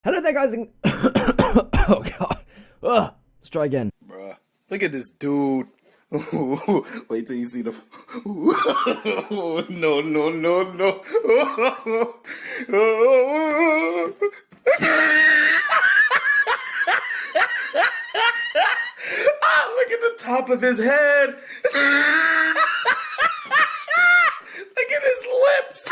Hello there, guys. Oh god. Ugh. Let's try again. Bruh, look at this dude. Wait till you see the. No, no, no, no. Look at the top of his head. Look at his lips.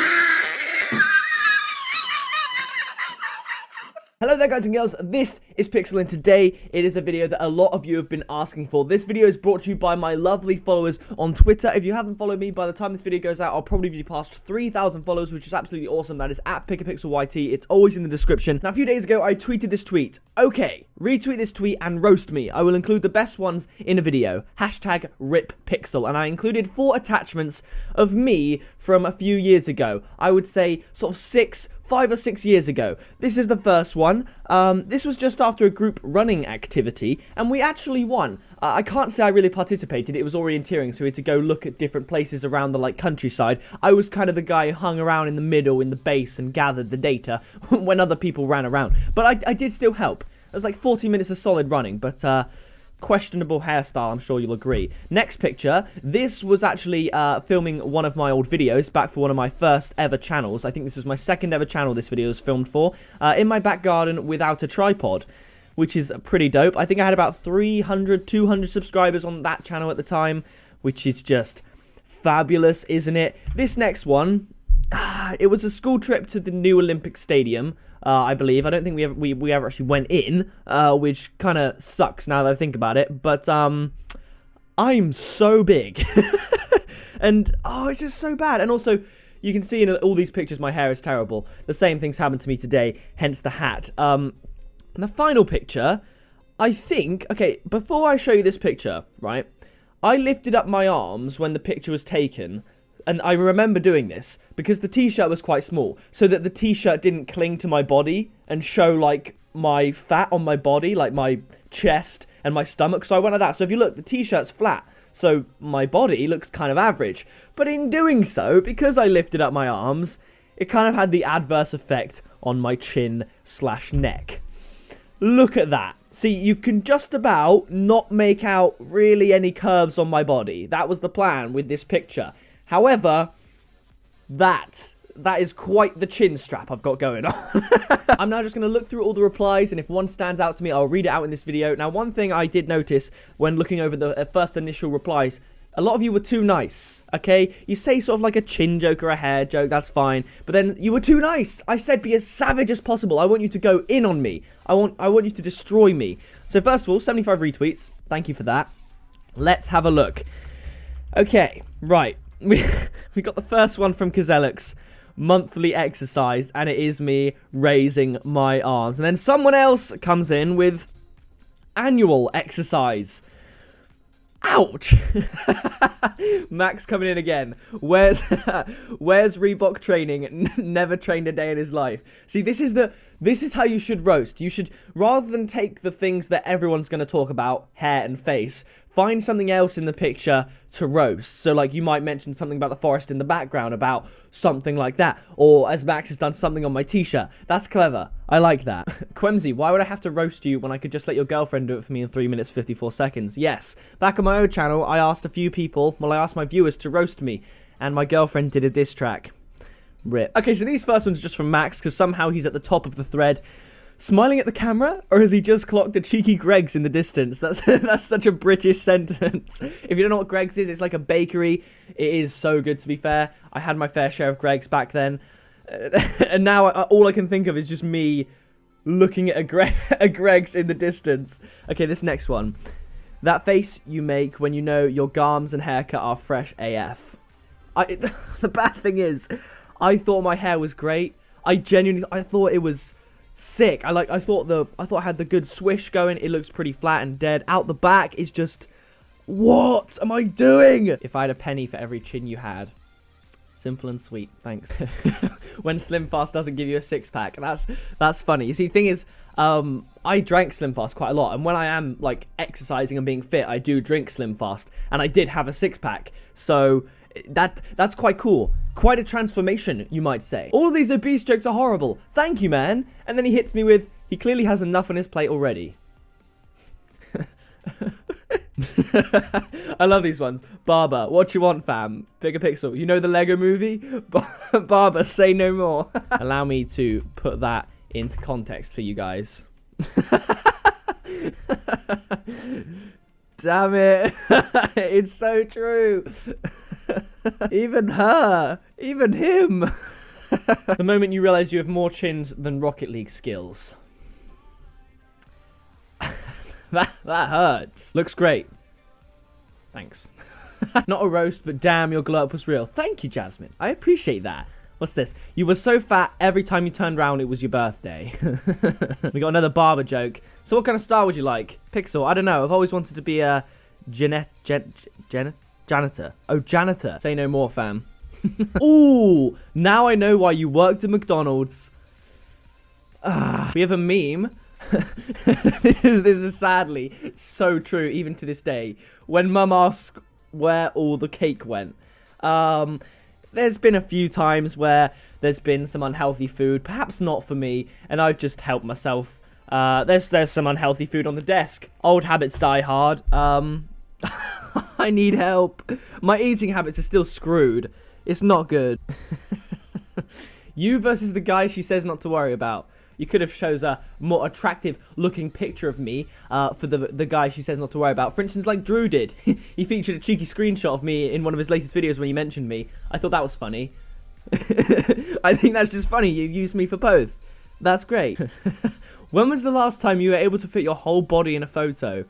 Hello there, guys and girls. This is Pixel, and today it is a video that a lot of you have been asking for. This video is brought to you by my lovely followers on Twitter. If you haven't followed me, by the time this video goes out, I'll probably be past 3,000 followers, which is absolutely awesome. That is at PICKAPIXEL. It's always in the description. Now, a few days ago, I tweeted this tweet. Okay, retweet this tweet and roast me. I will include the best ones in a video. Hashtag RipPixel. And I included 4 attachments of me from a few years ago. I would say sort of 5 or 6 years ago. This is the first one. This was just after a group running activity, and we actually won. I can't say I really participated. It was orienteering, so we had to go look at different places around the countryside. I was kind of the guy who hung around in the middle in the base and gathered the data when other people ran around. But I did still help. It was like 40 minutes of solid running, but questionable hairstyle, I'm sure you'll agree. Next picture, this was actually filming one of my old videos back for one of my first ever channels. I think this was my second ever channel this video was filmed for, in my back garden without a tripod, which is pretty dope. I think I had about 300, 200 subscribers on that channel at the time, which is just fabulous, isn't it? This next one, it was a school trip to the new Olympic Stadium. I believe. I don't think we ever actually went in, which kind of sucks now that I think about it. But I'm so big, and it's just so bad. And also, you can see in all these pictures, my hair is terrible. The same things happened to me today, hence the hat. And the final picture, I think. Okay, before I show you this picture, right? I lifted up my arms when the picture was taken. And I remember doing this because the t-shirt was quite small, so that the t-shirt didn't cling to my body and show like my fat on my body, like my chest and my stomach. So I went like that. So if you look, the t-shirt's flat, so my body looks kind of average. But in doing so, because I lifted up my arms, it kind of had the adverse effect on my chin/neck. Look at that. See, you can just about not make out really any curves on my body. That was the plan with this picture. However, that is quite the chin strap I've got going on. I'm now just going to look through all the replies, and if one stands out to me, I'll read it out in this video. Now, one thing I did notice when looking over the first initial replies, a lot of you were too nice, okay? You say sort of like a chin joke or a hair joke, that's fine. But then you were too nice. I said be as savage as possible. I want you to go in on me. I want you to destroy me. So first of all, 75 retweets. Thank you for that. Let's have a look. Okay, right. We got the first one from Kazelux, monthly exercise, and it is me raising my arms. And then someone else comes in with annual exercise. Ouch! Max coming in again. Where's Reebok training? Never trained a day in his life. See, this is how you should roast. You should, rather than take the things that everyone's going to talk about, hair and face, find something else in the picture to roast. So, like, you might mention something about the forest in the background, about something like that. Or, as Max has done, something on my t-shirt. That's clever. I like that. Quemsy, why would I have to roast you when I could just let your girlfriend do it for me in 3 minutes 54 seconds? Yes. Back on my own channel, I asked a few people, I asked my viewers to roast me, and my girlfriend did a diss track. Rip. Okay, so these first ones are just from Max, because somehow he's at the top of the thread. Smiling at the camera, or has he just clocked a cheeky Greggs in the distance? That's such a British sentence. If you don't know what Greggs is, it's like a bakery. It is so good, to be fair. I had my fair share of Greggs back then. And now all I can think of is just me looking at a Greggs in the distance. Okay, this next one. That face you make when you know your garms and haircut are fresh AF. The bad thing is, I thought my hair was great. I thought it was sick. I thought I had the good swish going. It looks pretty flat and dead. Out the back is just, what am I doing? If I had a penny for every chin you had. Simple and sweet, thanks. When Slim Fast doesn't give you a six-pack, that's funny. You see, the thing is, I drank Slim Fast quite a lot, and when I am like exercising and being fit, I do drink Slim Fast, and I did have a six-pack, so that's quite cool. Quite a transformation, you might say. All of these obese jokes are horrible. Thank you, man. And then he hits me with, He clearly has enough on his plate already. I love these ones. Barber, what you want, fam? PICKAPIXEL, you know the Lego movie? Barber, say no more. Allow me to put that into context for you guys. Damn it. It's so true. Even her. Even him. The moment you realize you have more chins than Rocket League skills. That hurts. Looks great. Thanks. Not a roast, but damn, your glow up was real. Thank you, Jasmine. I appreciate that. What's this? You were so fat, every time you turned around, it was your birthday. We got another barber joke. So what kind of star would you like? Pixel, I don't know. I've always wanted to be a janitor. Oh, janitor. Say no more, fam. Ooh, now I know why you worked at McDonald's. We have a meme. This is sadly so true even to this day. When mum asks where all the cake went, there's been a few times where there's been some unhealthy food, perhaps not for me, and I've just helped myself. There's some unhealthy food on the desk. Old habits die hard. I need help. My eating habits are still screwed. It's not good. You versus the guy she says not to worry about. You could have shows a more attractive looking picture of me for the guy she says not to worry about. For instance, like Drew did. He featured a cheeky screenshot of me in one of his latest videos when he mentioned me. I thought that was funny. I think that's just funny. You used me for both. That's great. When was the last time you were able to fit your whole body in a photo?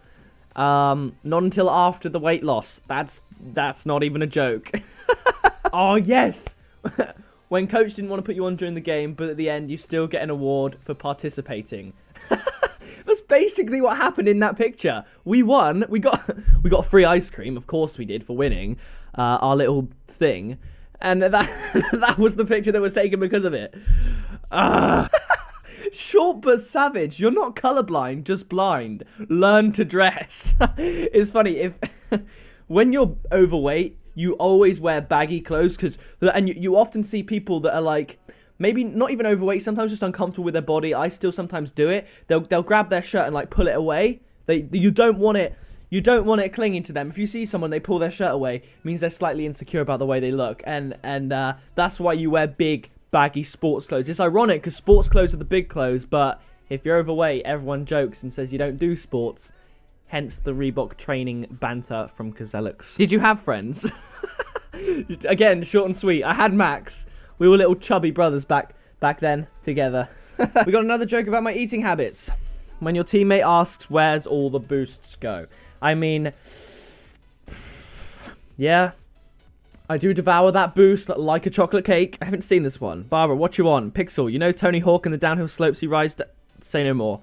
Not until after the weight loss. That's not even a joke. Oh, yes. When coach didn't want to put you on during the game, but at the end you still get an award for participating. That's basically what happened in that picture. We won. We got free ice cream. Of course we did for winning our little thing. And that was the picture that was taken because of it. Short but savage. You're not colorblind, just blind. Learn to dress. It's funny if when you're overweight, you always wear baggy clothes and you often see people that are like maybe not even overweight, sometimes just uncomfortable with their body. I still sometimes do it. They'll grab their shirt and like pull it away. You don't want it clinging to them. If you see someone they pull their shirt away, it means they're slightly insecure about the way they look, and that's why you wear big baggy sports clothes. It's ironic because sports clothes are the big clothes, but if you're overweight, everyone jokes and says you don't do sports. Hence the Reebok training banter from Kazelux. Did you have friends? Again, short and sweet. I had Max. We were little chubby brothers back then together. We got another joke about my eating habits. When your teammate asks, where's all the boosts go? I mean, yeah, I do devour that boost like a chocolate cake. I haven't seen this one. Barbara, what you on? Pixel, you know Tony Hawk and the downhill slopes he rides? Say no more.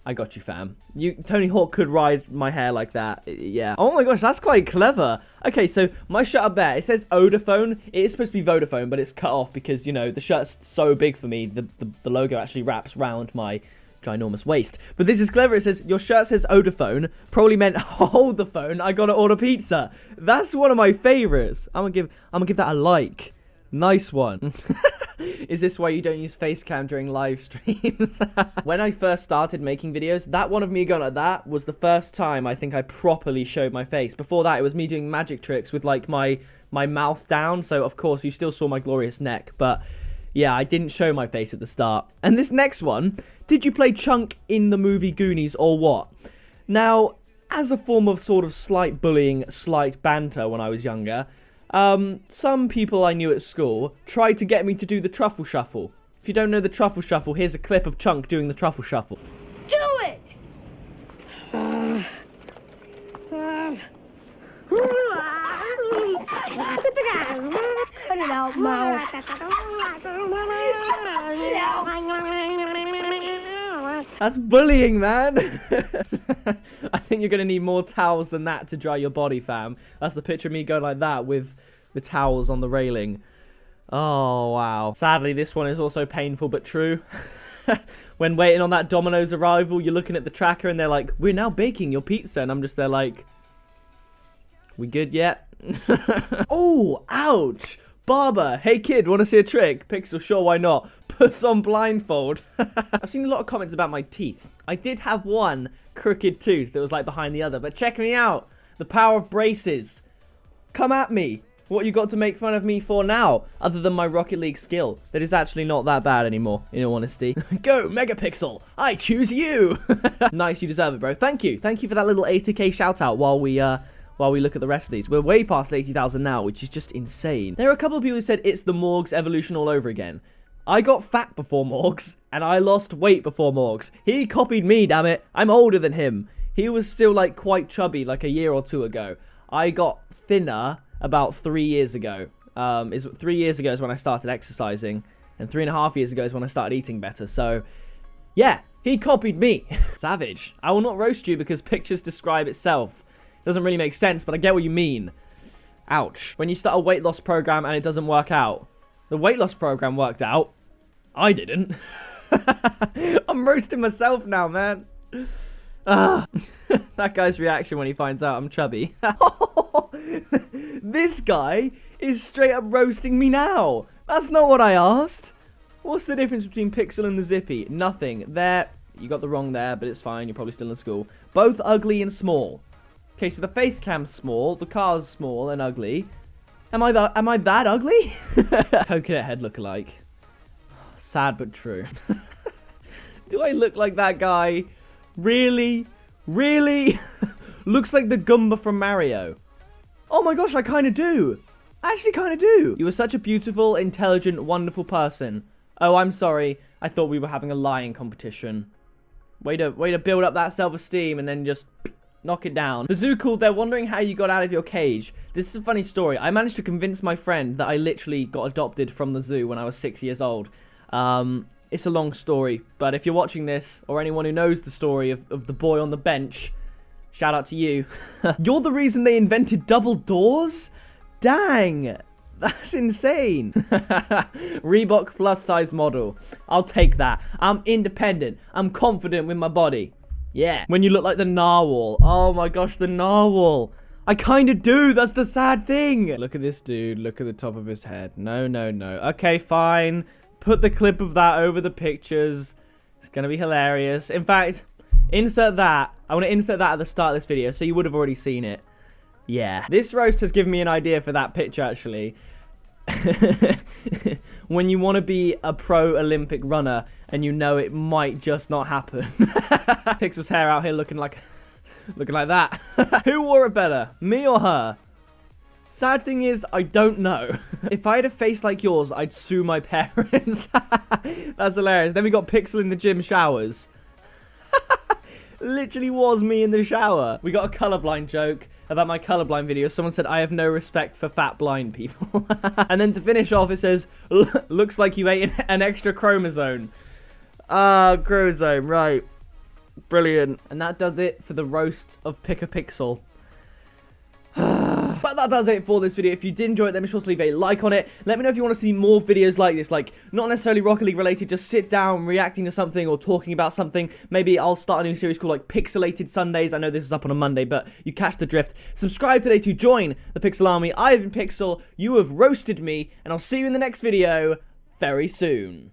I got you, fam. Tony Hawk could ride my hair like that. Yeah. Oh my gosh, that's quite clever. Okay, so my shirt up there, it says Odaphone. It is supposed to be Vodafone, but it's cut off because, you know, the shirt's so big for me. The logo actually wraps round my ginormous waist. But this is clever. It says, your shirt says Odaphone. Probably meant hold the phone. I gotta order pizza. That's one of my favorites. I'm gonna give that a like. Nice one. Is this why you don't use facecam during live streams? When I first started making videos, that one of me going like that was the first time I think I properly showed my face. Before that, it was me doing magic tricks with like my mouth down. So of course you still saw my glorious neck, but yeah, I didn't show my face at the start. And this next one, did you play Chunk in the movie Goonies or what? Now, as a form of sort of slight bullying, slight banter when I was younger, some people I knew at school tried to get me to do the truffle shuffle. If you don't know the truffle shuffle, here's a clip of Chunk doing the truffle shuffle. Do it! Cut it out, Mo. That's bullying, man. I think you're going to need more towels than that to dry your body, fam. That's the picture of me going like that with the towels on the railing. Oh, wow. Sadly, this one is also painful but true. When waiting on that Domino's arrival, you're looking at the tracker and they're like, we're now baking your pizza. And I'm just there like, we good yet? Oh, ouch. Barber, hey kid, want to see a trick? Pixel, sure, why not? puts on blindfold. I've seen a lot of comments about my teeth. I did have one crooked tooth that was like behind the other, but check me out. The power of braces. Come at me. What you got to make fun of me for now, other than my Rocket League skill that is actually not that bad anymore, in all honesty. Go, Megapixel! I choose you! Nice, you deserve it, bro. Thank you. Thank you for that little 80k shout out while we look at the rest of these. We're way past 80,000 now, which is just insane. There are a couple of people who said it's the Morgs evolution all over again. I got fat before Morgs, and I lost weight before Morgs. He copied me, damn it. I'm older than him. He was still, like, quite chubby, like a year or two ago. I got thinner about 3 years ago. 3 years ago is when I started exercising, and 3.5 years ago is when I started eating better. So, yeah, he copied me. Savage. I will not roast you because pictures describe itself. Doesn't really make sense, but I get what you mean. Ouch. When you start a weight loss program and it doesn't work out. The weight loss program worked out. I didn't. I'm roasting myself now, man. That guy's reaction when he finds out I'm chubby. This guy is straight up roasting me now. That's not what I asked. What's the difference between Pixel and the Zippy? Nothing. There, you got the wrong there, but it's fine. You're probably still in school. Both ugly and small. Okay, so the face cam's small, the car's small and ugly. Am I that ugly? Coconut head lookalike. Sad but true. Do I look like that guy? Really? Really? Looks like the Goomba from Mario. Oh my gosh, I kind of do. I actually kind of do. You are such a beautiful, intelligent, wonderful person. Oh, I'm sorry. I thought we were having a lying competition. Way to build up that self-esteem and then just knock it down. The zoo called, they're wondering how you got out of your cage. This is a funny story. I managed to convince my friend that I literally got adopted from the zoo when I was 6 years old. It's a long story, but if you're watching this, or anyone who knows the story of the boy on the bench, shout out to you. You're the reason they invented double doors? Dang, that's insane. Reebok plus size model. I'll take that. I'm independent. I'm confident with my body. Yeah. When you look like the narwhal. Oh my gosh, the narwhal. I kind of do. That's the sad thing. Look at this dude. Look at the top of his head. No, no, no. Okay, fine. Put the clip of that over the pictures. It's going to be hilarious. In fact, insert that. I want to insert that at the start of this video, so you would have already seen it. Yeah. This roast has given me an idea for that picture, actually. When you want to be a pro Olympic runner and you know it might just not happen. Pixel's hair out here looking like that. Who wore it better, me or her? Sad thing is, I don't know. If I had a face like yours, I'd sue my parents. That's hilarious. Then we got Pixel in the gym showers. Literally was me in the shower. We got a colorblind joke about my colorblind video. Someone said, I have no respect for fat blind people. And then to finish off, it says, looks like you ate an extra chromosome. Chromosome, right. Brilliant. And that does it for the roast of PICKAPIXEL. But that does it for this video. If you did enjoy it, then be sure to leave a like on it. Let me know if you want to see more videos like this, like not necessarily Rocket League related, just sit down reacting to something or talking about something. Maybe I'll start a new series called like Pixelated Sundays. I know this is up on a Monday, but you catch the drift. Subscribe today to join the Pixel Army. I've been Pixel, you have roasted me, and I'll see you in the next video very soon.